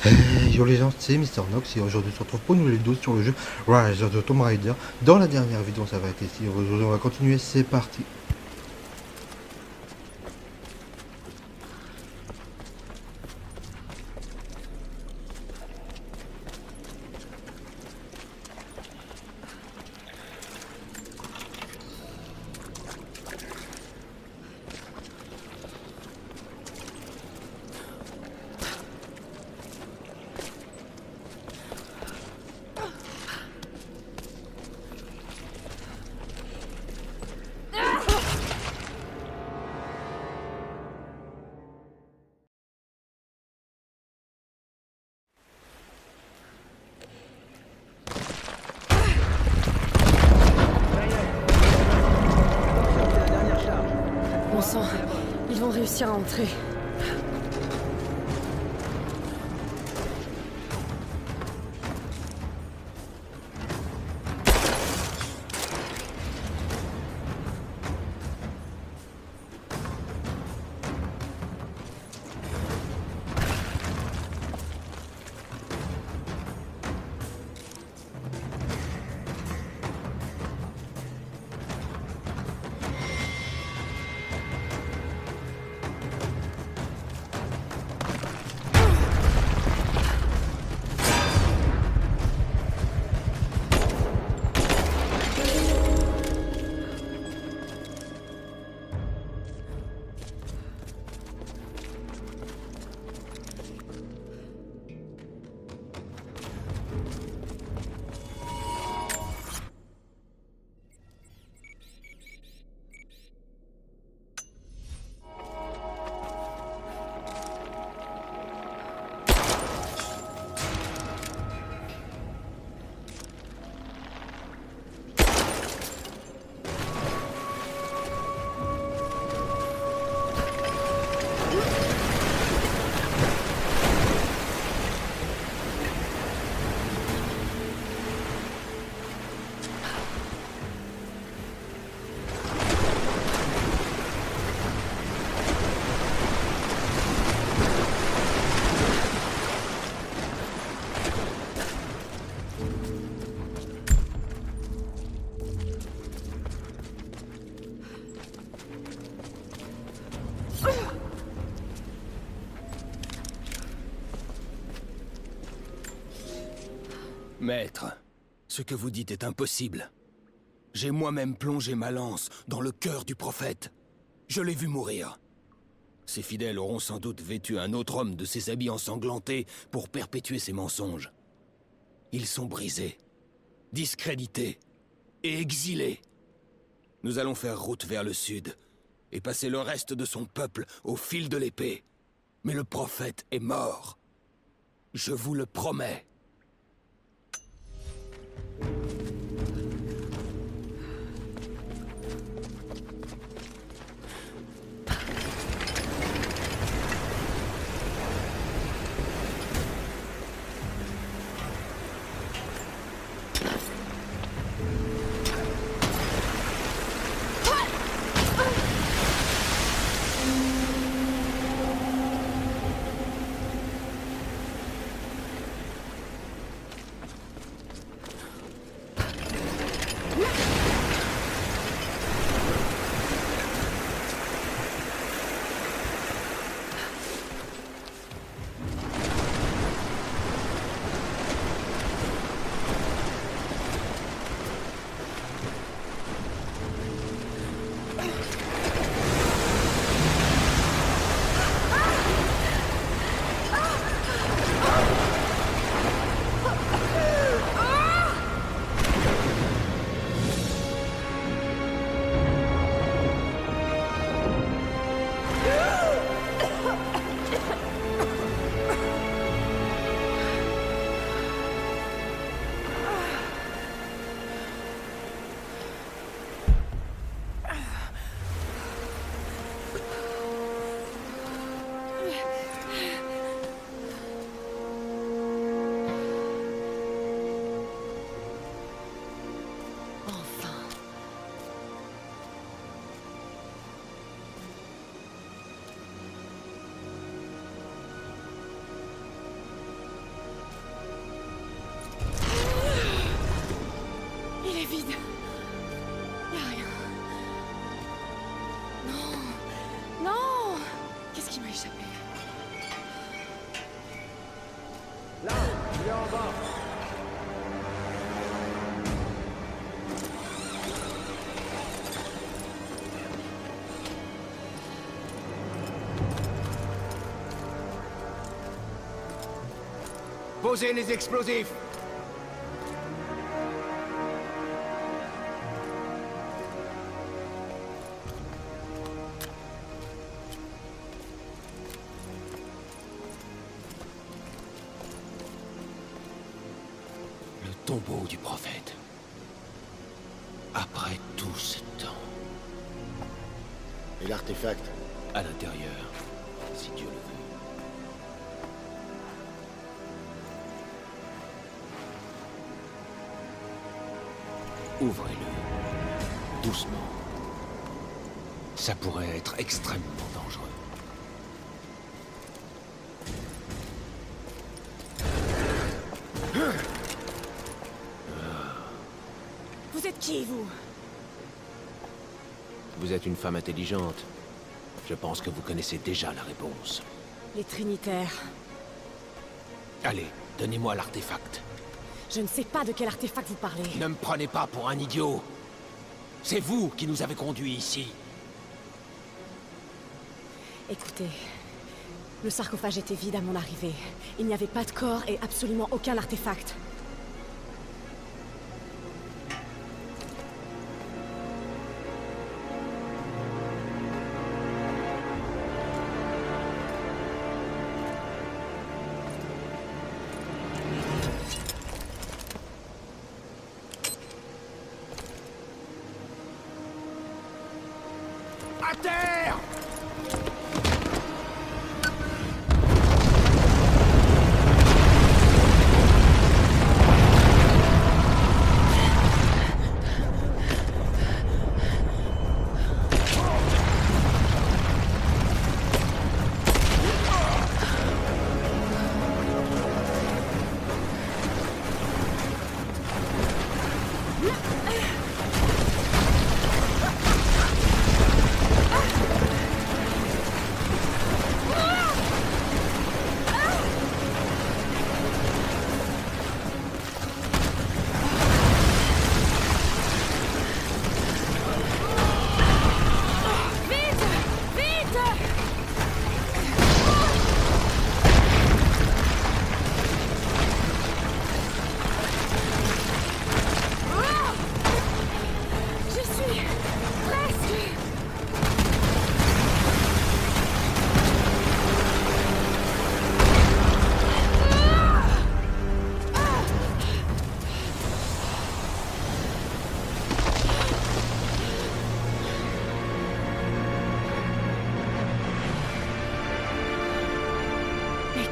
Hey, yo les gens, c'est Mister Nox et aujourd'hui on se retrouve pour une nouvelle vidéo sur le jeu Rise of the Tomb Raider. Dans la dernière vidéo ça va être ici, aujourd'hui on va continuer, c'est parti. Bon sang, ils vont réussir à entrer. Maître, ce que vous dites est impossible. J'ai moi-même plongé ma lance dans le cœur du prophète. Je l'ai vu mourir. Ses fidèles auront sans doute vêtu un autre homme de ses habits ensanglantés pour perpétuer ses mensonges. Ils sont brisés, discrédités et exilés. Nous allons faire route vers le sud et passer le reste de son peuple au fil de l'épée. Mais le prophète est mort. Je vous le promets. vide. Y a rien. Non. Non. Qu'est-ce qui m'a échappé? Là, il est en bas. Posez les explosifs! Le tombeau du prophète. Après tout ce temps. Et l'artefact? À l'intérieur, si Dieu le veut. Ouvrez-le. Doucement. Ça pourrait être extrêmement dangereux. Vous êtes qui, vous? Vous êtes une femme intelligente. Je pense que vous connaissez déjà la réponse. Les Trinitaires. Allez, donnez-moi l'artefact. Je ne sais pas de quel artefact vous parlez. Ne me prenez pas pour un idiot. C'est vous qui nous avez conduits ici. Écoutez, le sarcophage était vide à mon arrivée. Il n'y avait pas de corps et absolument aucun artefact. À terre!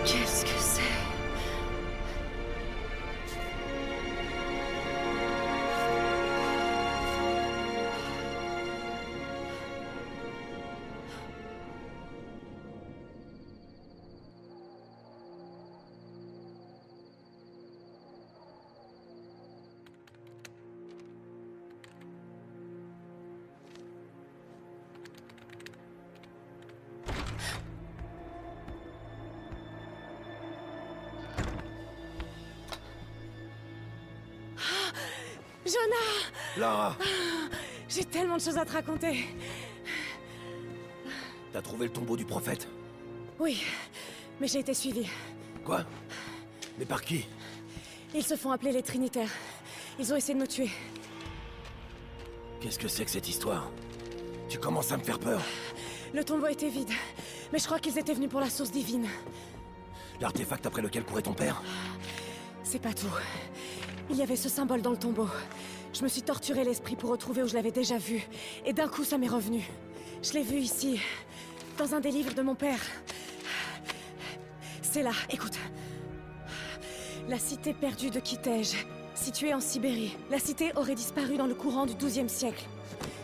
Qu'est-ce que c'est? Jonah! Lara! J'ai tellement de choses à te raconter. T'as trouvé le tombeau du prophète? Oui, mais j'ai été suivie. Quoi? Mais par qui? Ils se font appeler les Trinitaires. Ils ont essayé de me tuer. Qu'est-ce que c'est que cette histoire? Tu commences à me faire peur. Le tombeau était vide, mais je crois qu'ils étaient venus pour la source divine. L'artefact après lequel courait ton père? C'est pas tout. Il y avait ce symbole dans le tombeau. Je me suis torturé l'esprit pour retrouver où je l'avais déjà vu. Et d'un coup, ça m'est revenu. Je l'ai vu ici, dans un des livres de mon père. C'est là, écoute. La cité perdue de Kitej, située en Sibérie. La cité aurait disparu dans le courant du XIIe siècle.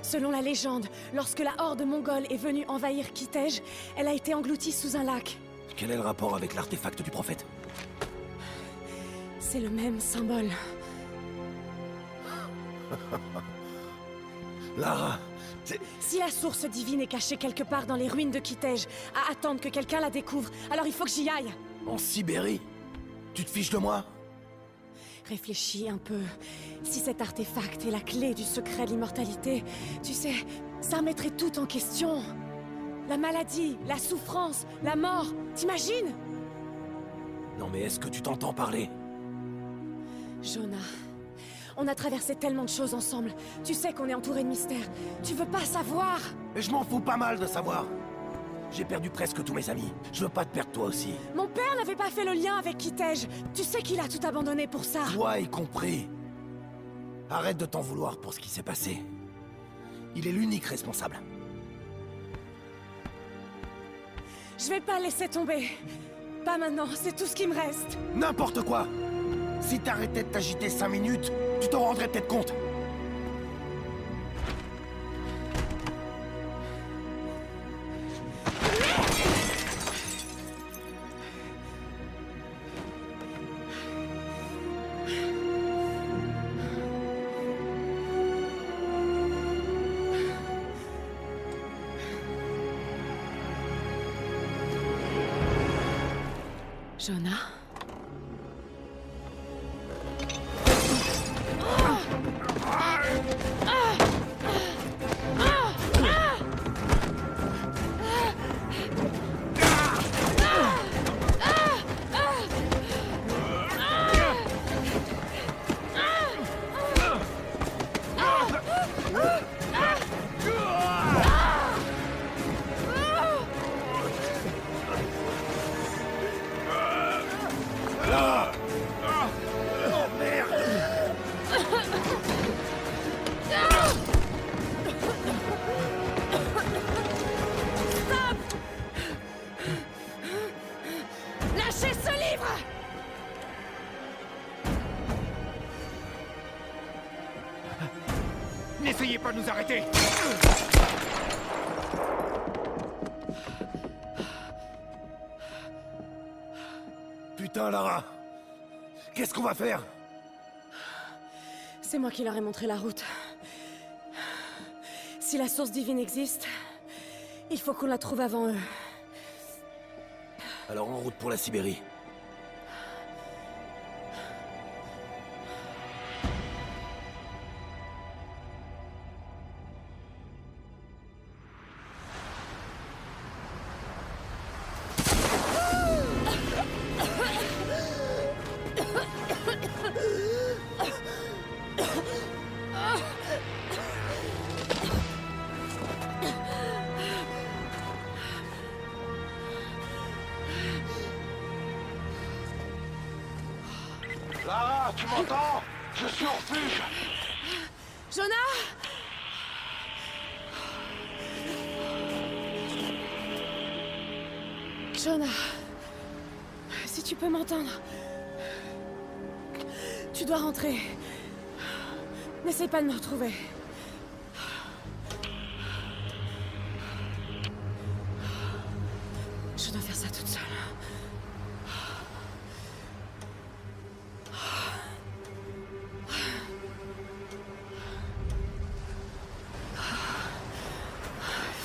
Selon la légende, lorsque la horde mongole est venue envahir Kitej, elle a été engloutie sous un lac. Quel est le rapport avec l'artefact du prophète? C'est le même symbole. Lara, Si la source divine est cachée quelque part dans les ruines de Kitej, à attendre que quelqu'un la découvre, alors il faut que j'y aille. en Sibérie? Tu te fiches de moi? Réfléchis un peu. Si cet artefact est la clé du secret de l'immortalité, tu sais, ça remettrait tout en question. La maladie, la souffrance, la mort, t'imagines? Non mais est-ce que tu t'entends parler? Jonah, on a traversé tellement de choses ensemble. Tu sais qu'on est entouré de mystères. Tu veux pas savoir? Mais je m'en fous pas mal de savoir. J'ai perdu presque tous mes amis. Je veux pas te perdre toi aussi. Mon père n'avait pas fait le lien avec Kitej. Tu sais qu'il a tout abandonné pour ça. Toi y compris. Arrête de t'en vouloir pour ce qui s'est passé. Il est l'unique responsable. Je vais pas laisser tomber. Pas maintenant, c'est tout ce qui me reste. N'importe quoi! Si t'arrêtais de t'agiter 5 minutes, tu t'en rendrais peut-être compte. Jonah? Lâchez ce livre! N'essayez pas de nous arrêter! Putain, Lara! Qu'est-ce qu'on va faire? C'est moi qui leur ai montré la route. Si la source divine existe, il faut qu'on la trouve avant eux. Alors en route pour la Sibérie. Lara, tu m'entends? Je suis au refuge! Jonah! Jonah, si tu peux m'entendre, tu dois rentrer. N'essaie pas de me retrouver. Je dois faire ça toute seule.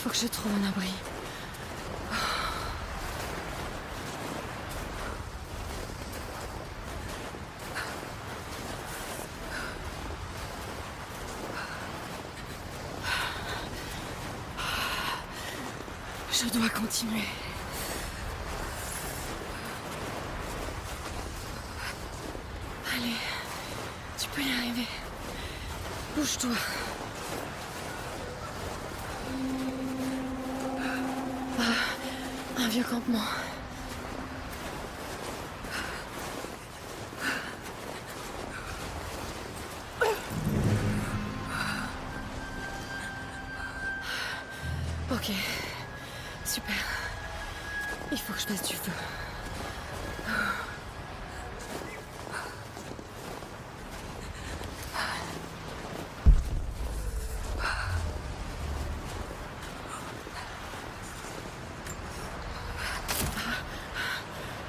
Faut que je trouve un abri. Je dois continuer. Allez, tu peux y arriver. Bouge-toi. Un vieux campement. Ok. Super. Il faut que je fasse du feu.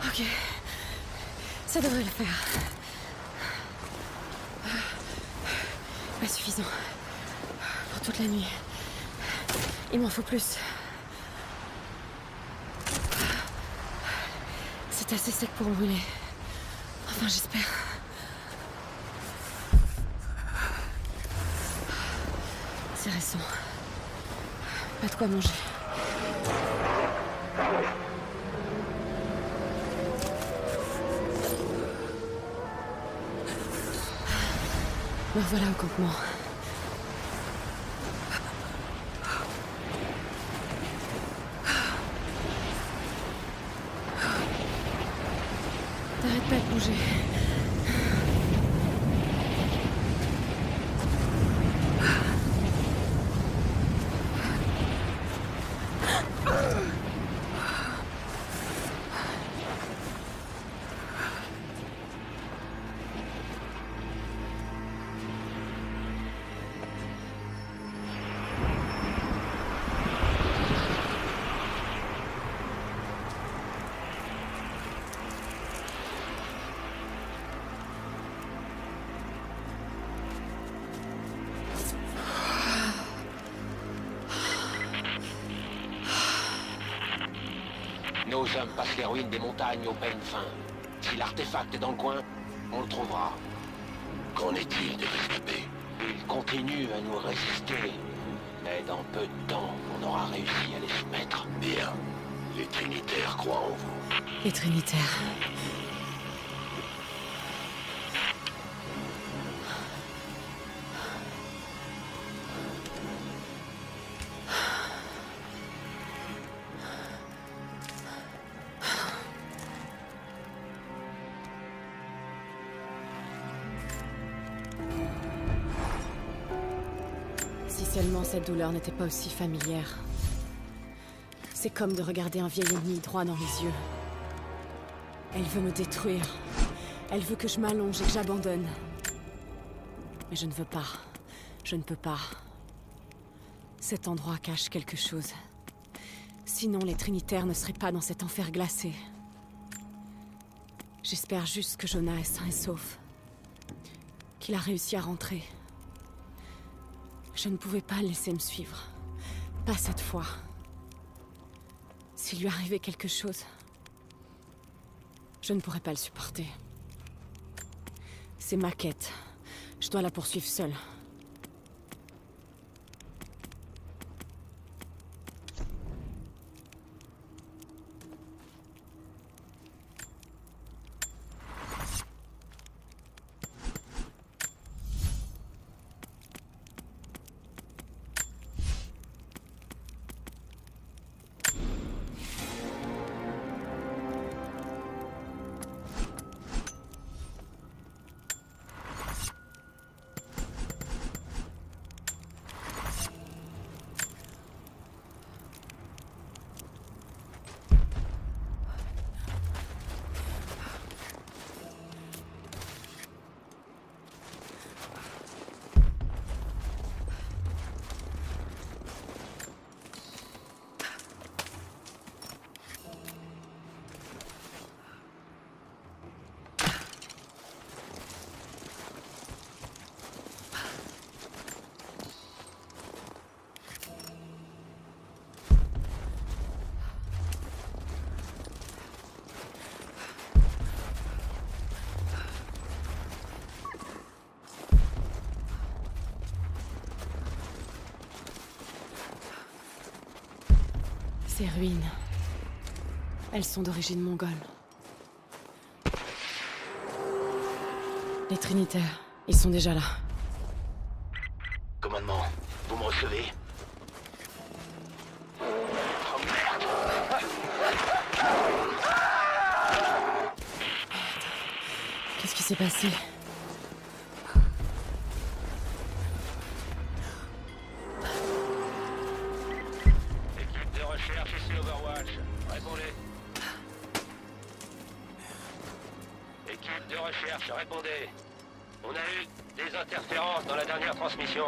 Ok. Ça devrait le faire. pas suffisant. Pour toute la nuit. Il m'en faut plus. C'est assez sec pour brûler. Enfin, j'espère. C'est récent. Pas de quoi manger. Me revoilà au campement. T'arrêtes pas de bouger. Nos hommes passent les ruines des montagnes au peigne fin. Si l'artefact est dans le coin, on le trouvera. Qu'en est-il des rescapés? Ils continuent à nous résister. Mais dans peu de temps, on aura réussi à les soumettre. Bien. Les Trinitaires croient en vous. Les Trinitaires. Si seulement cette douleur n'était pas aussi familière. C'est comme de regarder un vieil ennemi droit dans les yeux. Elle veut me détruire. Elle veut que je m'allonge et que j'abandonne. Mais je ne veux pas. Je ne peux pas. Cet endroit cache quelque chose. Sinon, les Trinitaires ne seraient pas dans cet enfer glacé. J'espère juste que Jonah est sain et sauf. Qu'il a réussi à rentrer. Je ne pouvais pas le laisser me suivre. Pas cette fois. S'il lui arrivait quelque chose, je ne pourrais pas le supporter. C'est ma quête. Je dois la poursuivre seule. Ces ruines, elles sont d'origine mongole. Les Trinitaires, ils sont déjà là. Commandement, vous me recevez? Oh merde! Qu'est-ce qui s'est passé? Équipe de recherche ici Overwatch. Répondez. Équipe de recherche, répondez. On a eu des interférences dans la dernière transmission.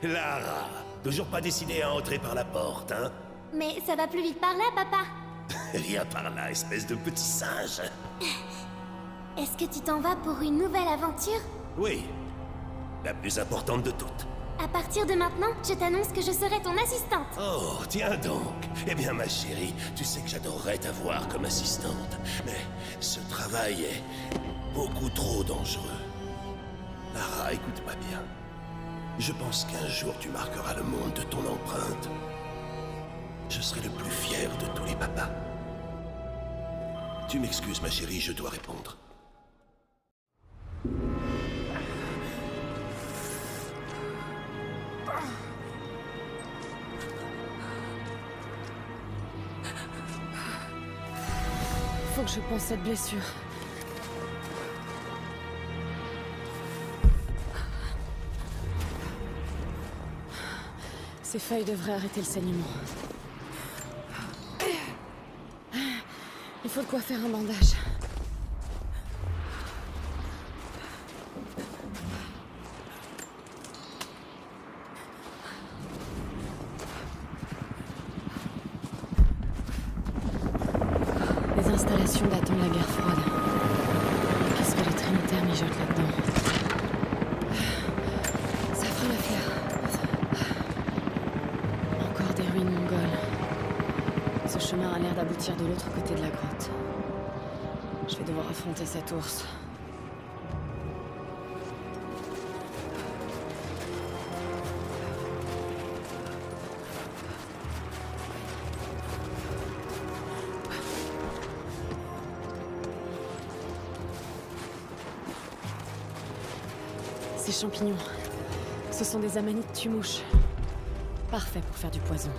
Lara, toujours pas décidé à entrer par la porte, hein? Mais ça va plus vite par là, papa. Viens par là, espèce de petit singe. Est-ce que tu t'en vas pour une nouvelle aventure? Oui, la plus importante de toutes. À partir de maintenant, je t'annonce que je serai ton assistante. Oh, tiens donc. Eh bien, ma chérie, tu sais que j'adorerais t'avoir comme assistante. Mais ce travail est beaucoup trop dangereux. Lara, écoute-moi bien. Je pense qu'un jour tu marqueras le monde de ton empreinte. Je serai le plus fier de tous les papas. Tu m'excuses, ma chérie, je dois répondre. Faut que je pense cette blessure. Ces feuilles devraient arrêter le saignement. Il faut de quoi faire un bandage. Les installations datant de la guerre froide. Qu'est-ce que les Trinitaires mijotent là-dedans? Ça fera l'affaire. Encore des ruines mongoles. Ce chemin a l'air d'aboutir de l'autre côté de la grotte. Je vais devoir affronter cet ours. Ces champignons, ce sont des amanites tumouches. Parfait pour faire du poison.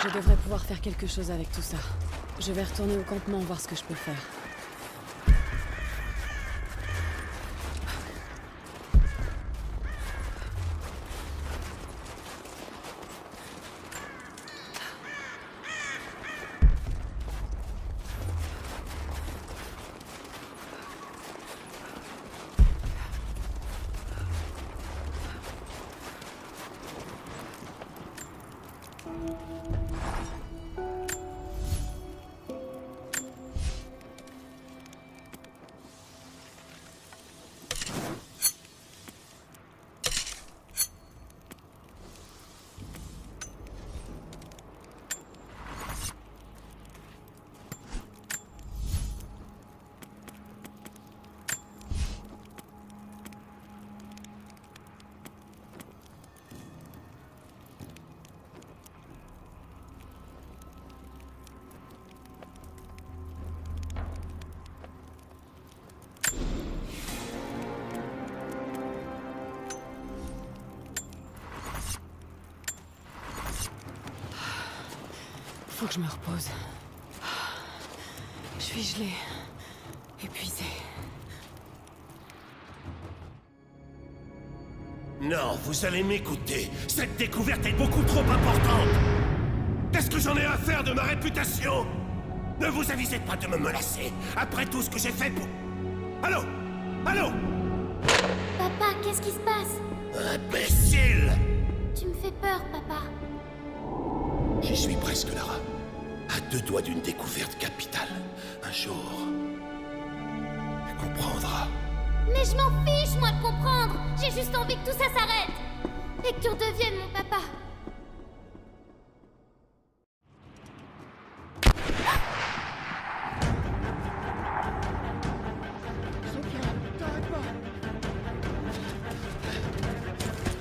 Je devrais pouvoir faire quelque chose avec tout ça. Je vais retourner au campement voir ce que je peux faire. Faut que je me repose. Je suis gelée, épuisée. Non, vous allez m'écouter. Cette découverte est beaucoup trop importante. Qu'est-ce que j'en ai à faire de ma réputation? Ne vous avisez pas de me menacer, après tout ce que j'ai fait pour... Allô? Allô? Papa, qu'est-ce qui se passe? Imbécile! Tu me fais peur, papa. J'y suis presque, Lara. À 2 doigts d'une découverte capitale. Un jour... tu comprendras. Mais je m'en fiche, moi, de comprendre. J'ai juste envie que tout ça s'arrête. Et que tu redeviennes mon papa.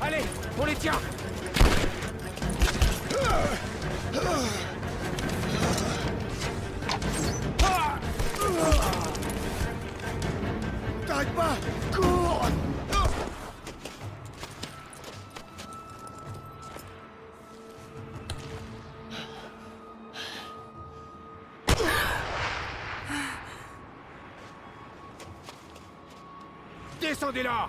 Allez, on les tient. T'arrêtes pas. Cours. Descendez là.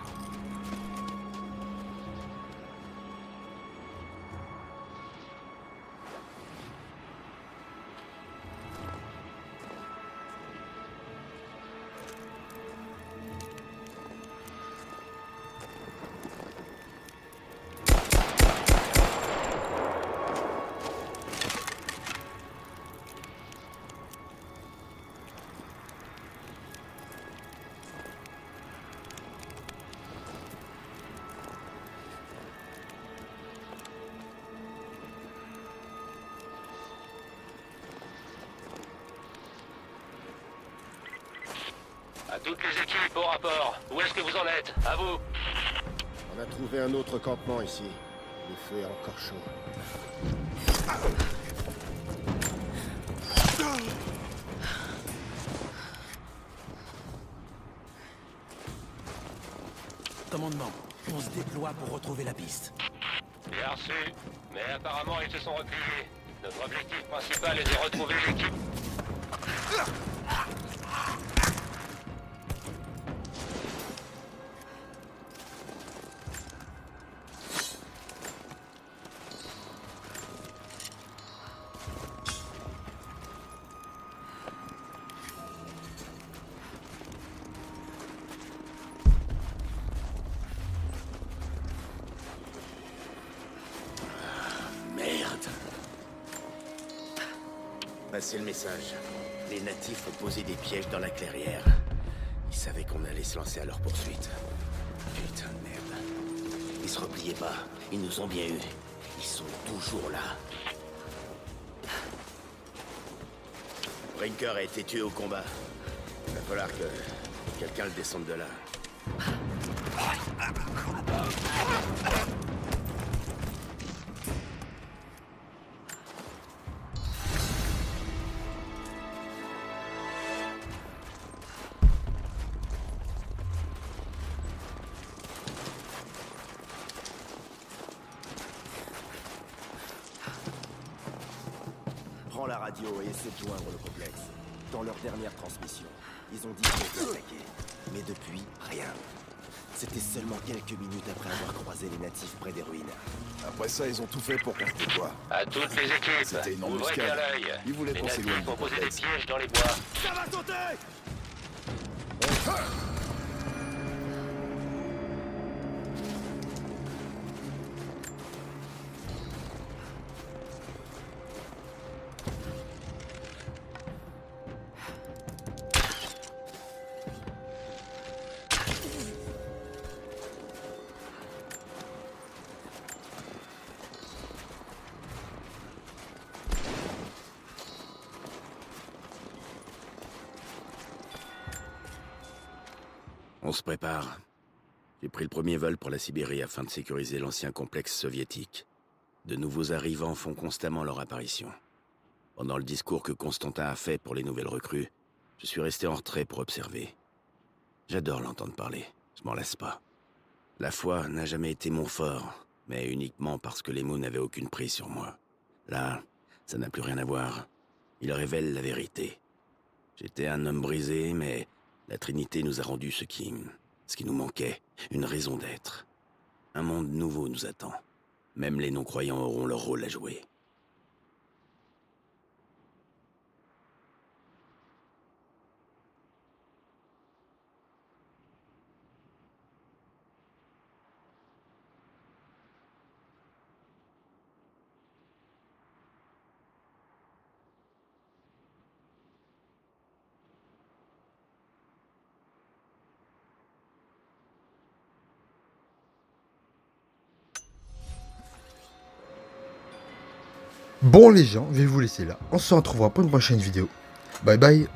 À toutes les équipes, au rapport. Où est-ce que vous en êtes? À vous. On a trouvé un autre campement ici. Le feu est encore chaud. Commandement, on se déploie pour retrouver la piste. Bien reçu. Mais apparemment, ils se sont repliés. Notre objectif principal est de retrouver l'équipe. Merde. Passez le message. Les natifs ont posé des pièges dans la clairière. Ils savaient qu'on allait se lancer à leur poursuite. Putain de merde. Ils se repliaient pas. Ils nous ont bien eus. Ils sont toujours là. Brinker a été tué au combat. Il va falloir que quelqu'un le descende de là. Prends la radio et essaie de joindre le complexe. Dans leur dernière transmission, ils ont dit qu'ils étaient attaqués. Mais depuis, rien. C'était seulement quelques minutes après avoir croisé les natifs près des ruines. Après ça, ils ont tout fait pour qu'on se déploie. À toutes les équipes. C'était une Ouvrez embuscade. bien l'œil. Ils voulaient Les qu'on s'éloigne natifs du ont posé des complexe. pièges dans les bois. Ça va sauter. On se prépare. J'ai pris le premier vol pour la Sibérie afin de sécuriser l'ancien complexe soviétique. De nouveaux arrivants font constamment leur apparition. Pendant le discours que Constantin a fait pour les nouvelles recrues, je suis resté en retrait pour observer. J'adore l'entendre parler, je m'en lasse pas. La foi n'a jamais été mon fort, mais uniquement parce que les mots n'avaient aucune prise sur moi. Là, ça n'a plus rien à voir. Il révèle la vérité. J'étais un homme brisé, mais la Trinité nous a rendu ce qui nous manquait, une raison d'être. Un monde nouveau nous attend. Même les non-croyants auront leur rôle à jouer. Bon les gens, je vais vous laisser là. On se retrouvera pour une prochaine vidéo. Bye bye.